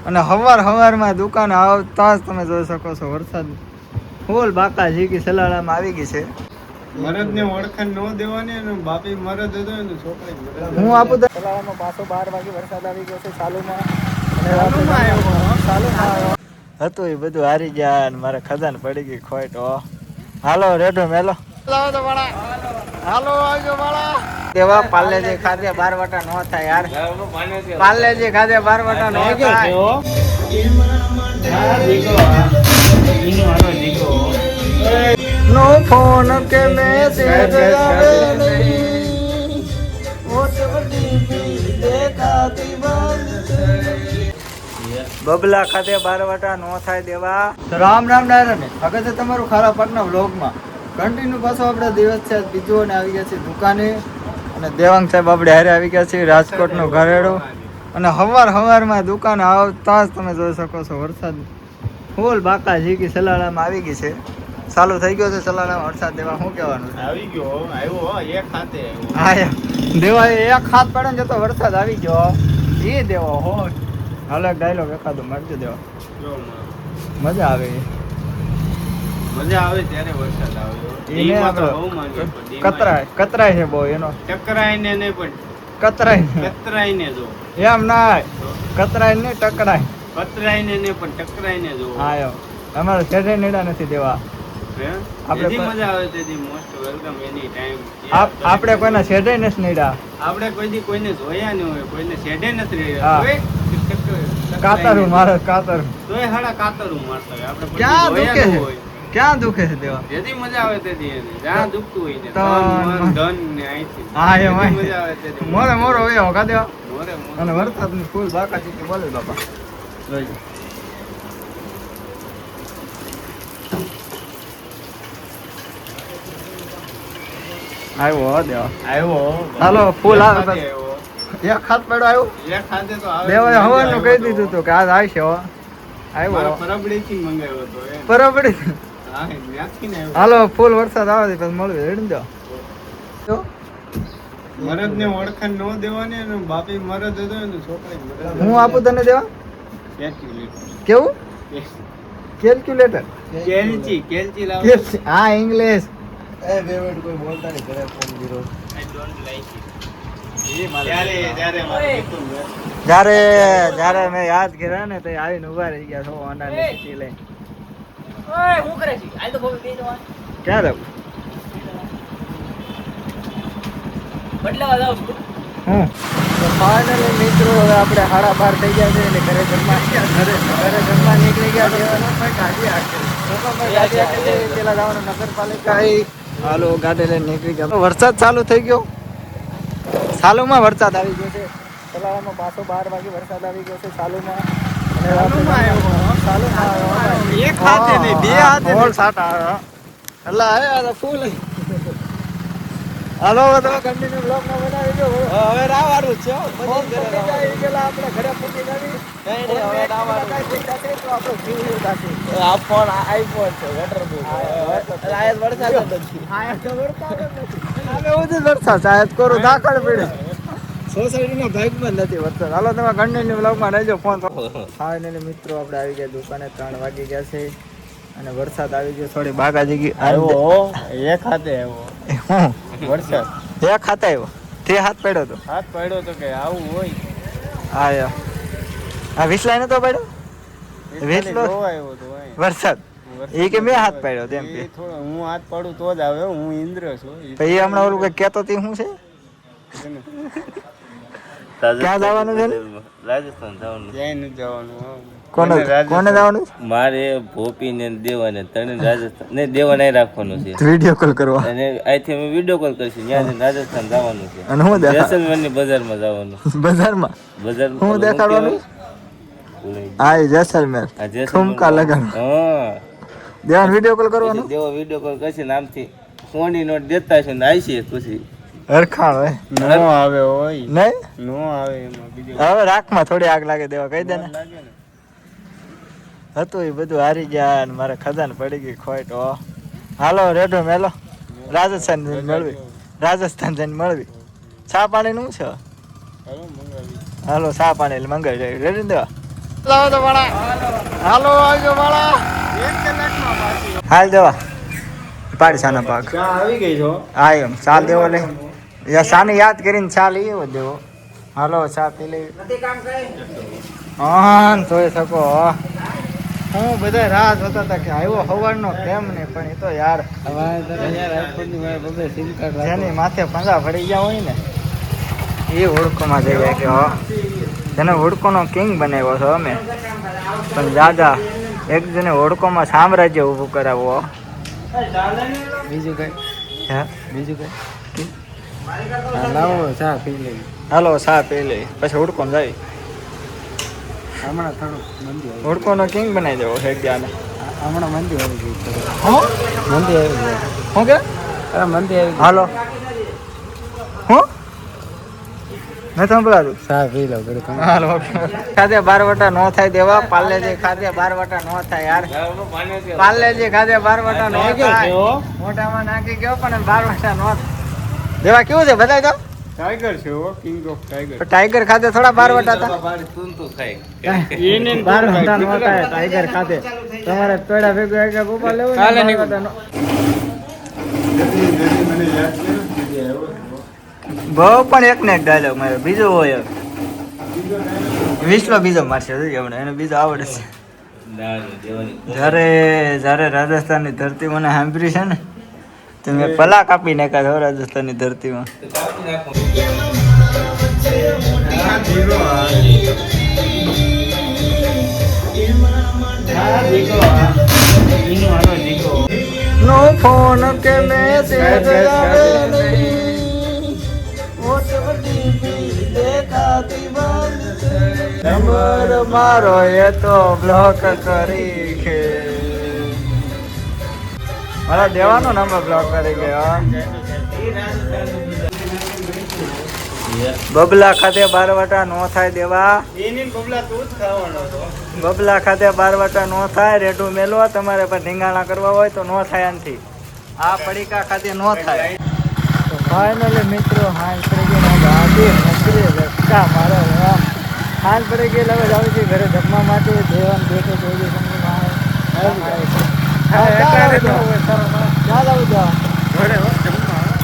અને હવારમાં દુકાને આવતા જ તમે જોઈ શકો છો વરસાદ ફૂલ બાકા ઝીકી સલાળામાં આવી ગઈ છે. મરદ ને ઓળખાણ ન દેવાની અને બાપી મરદ હતો ને છોકરી હું આપું તો સલાળામાં પાછો 12 વાગે વરસાદ આવી ગયો છે ચાલુમાં હતું એ બધું હારી ગયા અને મારે ખજાન પડી ગઈ ખોટ. હાલો રેડો મેલો હાલો આવજો વાળા દેવા પાર્લેજી ખાધે 12 વટા નો થાય યાર. પાર્લેજી ખાધે 12 વટા નો થાય. નો ફોન કે મેસેજ આવે નહીં ઓટ વડી દેખાતી બંધ. બબલા ખાતે 12 વટા નો થાય દેવા. રામ રામ ડાયરા ને આગળ તમારું ખારા પાટના વ્લોગમાં કન્ટિન્યુ પાછો આપણે દિવસ છે બીજો ને આવી ગયા છે દુકાને અને દેવાંગ સાહેબ આપણે હારે આવી ગયા છે રાજકોટનો ઘરેડો અને હવારમાં દુકાને આવતા જ તમે જોઈ શકો છો વરસાદ ફૂલ બાકા ઝીકી સલાળામાં આવી ગઈ છે. ચાલુ થઈ ગયો છે સલાળામાં વરસાદ. દેવા શું કહેવાનું છે? આવી ગયો આવ્યો એક હાથે હા દેવા એક હાથ પડે ને જતો વરસાદ આવી ગયો એ દેવો હો. હાલો એક ડાયલોગ એકાદો મારજો દેવા. મજા આવે ત્યારે વરસાદ આવ્યો. કતરાય છે બહુ એનો ટકરાય ને નહીં પણ કતરાય ને જો એમ ના કતરાય ને ટકરાય કતરાય ને નહીં પણ ટકરાય ને જો. હા અમારે શેઠે નેડા નથી દેવા. આપણે મજા આવે તેથી મોસ્ટ વેલકમ એની ટાઈમ. આપણે કોઈના શેઠે નથી નેડા. આપણે કોઈને જોયા ન હોય કોઈને શેઠે નથી રહ્યા. કાતરું મારે કાતરું તોય હાડા કાતરું મારતા હોય. આપણે ક્યાં દુખે છે ક્યાં દુખે છે દેવા? જેથી મજા આવે તેથી જ્યાં દુખતું હોય ને ધન ને આઈથી. હા એ મજા આવે તેથી મોરો હોય હોકા દેવા. મોરે અને વરસાદની ફૂલ બાકા ચીકી બોલે બાપા જોઈ આવ્યો દેવા આવ્યો. હાલો ફૂલ આવે એક હાથ પડ્યો આવ્યો. એક ખાતે તો આવે. દેવાએ હવાનું કહી દીધું હતું કે આજ આવશે હો. આવ્યો પરબડી થી મંગાવ્યો હતો એ. બરાબર. હા ત્યાંથી ને આવ્યો. હાલો ફૂલ વરસાદ આવે પછી મળવી રેડી દો. મરદ ને ઓળખાણ ન દેવાની અને બાપી મરદ હતો ને છોકરી મરદ. હું આપું તને દેવા કેવું કેલ્ક્યુલેટર કેલ્ચી લાવ. હા ઇંગ્લિશ કોઈ બોલતા નહીં ઘરે phone zero. I don't like it. જ્યારે મેં યાદ કર્યા ને તો આવીને ઉભા રહી ગયા છો અંડાની ચીટી લઈને. ઓય હું કરે છે આઈ તો બોલ બે જવા ક્યાં રહું બદલાવા જાવ છું. તો ફાઇનલી મિત્રો હવે આપણે 12:30 થઈ ગયા છે એટલે ઘરે જમવા નીકળી ગયા છે. પેલા જવાનું નગરપાલિકા હાલો ગાડી લઈને નીકળી ગયા. વરસાદ ચાલુ થઈ ગયો. ચાલુમાં વરસાદ આવી ગયો છે. સલાળામાં પાછો 12 વાગે વરસાદ આવી ગયો છે ચાલુમાં. એક હાથે નહીં બે હાથે ફૂલ સાટા એટલે આવ્યા ફૂલ. હાલો તો કન્ટિન્યુ બ્લોગ માં બનાવી દો. હવે રાવાનું છે આપણે ઘરે પૂકી જાવી. હવે રાવાનું તો આપણો જીવ થશે. આ ફોન આઈફોન છે વેટરપ્રૂફ. આયત વરસાદ નથી. આયત વરસાદ નથી. અમે ઉધી વરસાદ આયત કરો દાખલ પડે. સોસાયટીના ભાગમાં નથી વરસાદ. હાલો તમે કન્ટિન્યુ બ્લોગમાં રહેજો. ફોન ફાઇનલી મિત્રો આપણે આવી ગયા દુકાને 3 વાગી ગયા છે અને વરસાદ આવી ગયો. થોડી બાગાજી આવ્યો એક હાથે આવ્યો વરસાદ. એક હાથ આવ્યો તે હાથ પડ્યો તો હાથ પડ્યો તો કે આવું હોય. હા આ વિસલાઈ નતો પડ્યો વિસલો આવ્યો તો વરસાદ એ કે મેં હાથ પાડ્યો તેમ કે થોડો હું હાથ પાડું તો જ આવે. હું ઇન્દ્ર છું. પછી હમણાં ઓલું કઈ કેતો તી શું છે ક્યાં જવાનું છે રાજસ્થાન જવાનું. ક્યાંય નથી જવાનું. કોને જવાનું મારે ભોપી ને દેવાને ત્રણે રાજસ્થાન ને દેવા નહીં રાખવાનું છે. વિડીયો કોલ કરવા અને અહીંથી અમે વિડીયો કોલ કરીશું. ત્યાં રાજસ્થાન જવાનું છે. અને હું જેસલમેર ની બજારમાં જવાનું. બજારમાં બજારમાં હું દેખાડવાનું હા જેસલમેર ઠુમકા લગાડવાનું. હા દેવાન વિડીયો કોલ કરવાનો. દેવા વિડીયો કોલ કરશે ને આમથી સોની નોટ દેતા છે ને આવી છે ખુશી હરખાણ હોય નો આવે હોય નહીં નો આવે એમાં બીજું હવે રાખમાં થોડી આગ લાગે દેવા કહી દે ને. લાગે ને. હતું એ બધું હારી ગયા અને મારે ખજાન પડી ગઈ ખોટ. હાલો રેડો મેલો રાજસ્થાન જઈને મળવી. રાજસ્થાન જઈને મળવી. ચા પાણી નું છે હાલો મંગાવી. હાલો ચા પાણી મંગાવી રેડી દેવા. લાવો તો વાળા હાલો આવજો વાળા 1 કલાકમાં પાછી હાલ દેવા પાડી સાનો પાક ચા આવી ગઈ છો હા એમ ચાલ દેવો લે સાને યાદ કરીને ચા લઈ આવ્યો દેવો હાલો ચા પી લઈ હા જોઈ શકો હું બધા રાહ જોતા હતા કે આવ્યો હવારનો કેમ ને પણ એ તો યાર જેની માથે પંજા પડી ગયા હોય ને એ હુડકોમાં જઈએ કે જેને હુડકોનો કિંગ બનાવ્યો છો અમે પણ દાદા એક જણે હુડકોમાં સામ્રાજ્ય ઊભું કરાવવો બીજું કઈ હે બીજું કઈ લાવો ચા પી લઈ હાલો ચા પી લઈ પછી હુડકોમાં જાય હમણાં થોડું મંદી આવી હુડકોનો કિંગ બનાવી દેવો છે ત્યાંને હમણાં મંદી આવી ગઈ હું મંદી આવી ગઈ હું કે અરે મંદી આવી હાલો હું મેં સંભળાતું ચા પી લો ઘડી તમે હાલો ખાધે 12 વટા નો થાય દેવા પાર્લેજી ખાધે 12 વટા નો થાય યાર પાર્લેજી ખાધે 12 વટા નો થાય મોઢામાં નાખી ગયો પણ 12 વટા નો દેવા કેવું છે બતાવી દો ટાઈગર છે ઓ કિંગ ઓફ ટાઈગર ટાઈગર ખાધે થોડા 12 વટા હતા તું ખાય 12 વટા નો થાય ટાઈગર ખાધે તમારે પેડા ભેગો એક ગોપા લેવો ને 12 વટા નો મને યાદ કર્યો બહુ પણ એક ને એક ડાયલોગ મારે બીજો હોય વિશ્વ બીજો મારશે હમણાં એને બીજો આવડે છે જ્યારે જ્યારે રાજસ્થાનની ધરતી મને સાંભળી છે ને તો મેં પલા કાપી નાખ્યા છો રાજસ્થાનની ધરતીમાં નો ફોન કે મેસેજ આવે નહીં નંબર મારો એ તો બ્લોક કરી કે મારા દેવાનો નંબર બ્લોક કરી ગયો બબલા ખાતે 12 વટા નો થાય દેવા એની બબલા તું જ ખાવાનો છો બબલા ખાતે 12 વટા નો થાય રેડું મેલો તમારે પર ઢીંગાણા કરવા હોય તો નો થાય આનથી આ પડીકા ખાતે નો થાય તો ફાઇનલી મિત્રો હાલ પડી ગઈ ને ગાડી નકરી રસ્તા મારો હાલ પડી ગઈ હવે જાવ છે ઘરે જમવા માટે દેવાન બેઠો જોઈ સમજી ચાલ આવું જાઓ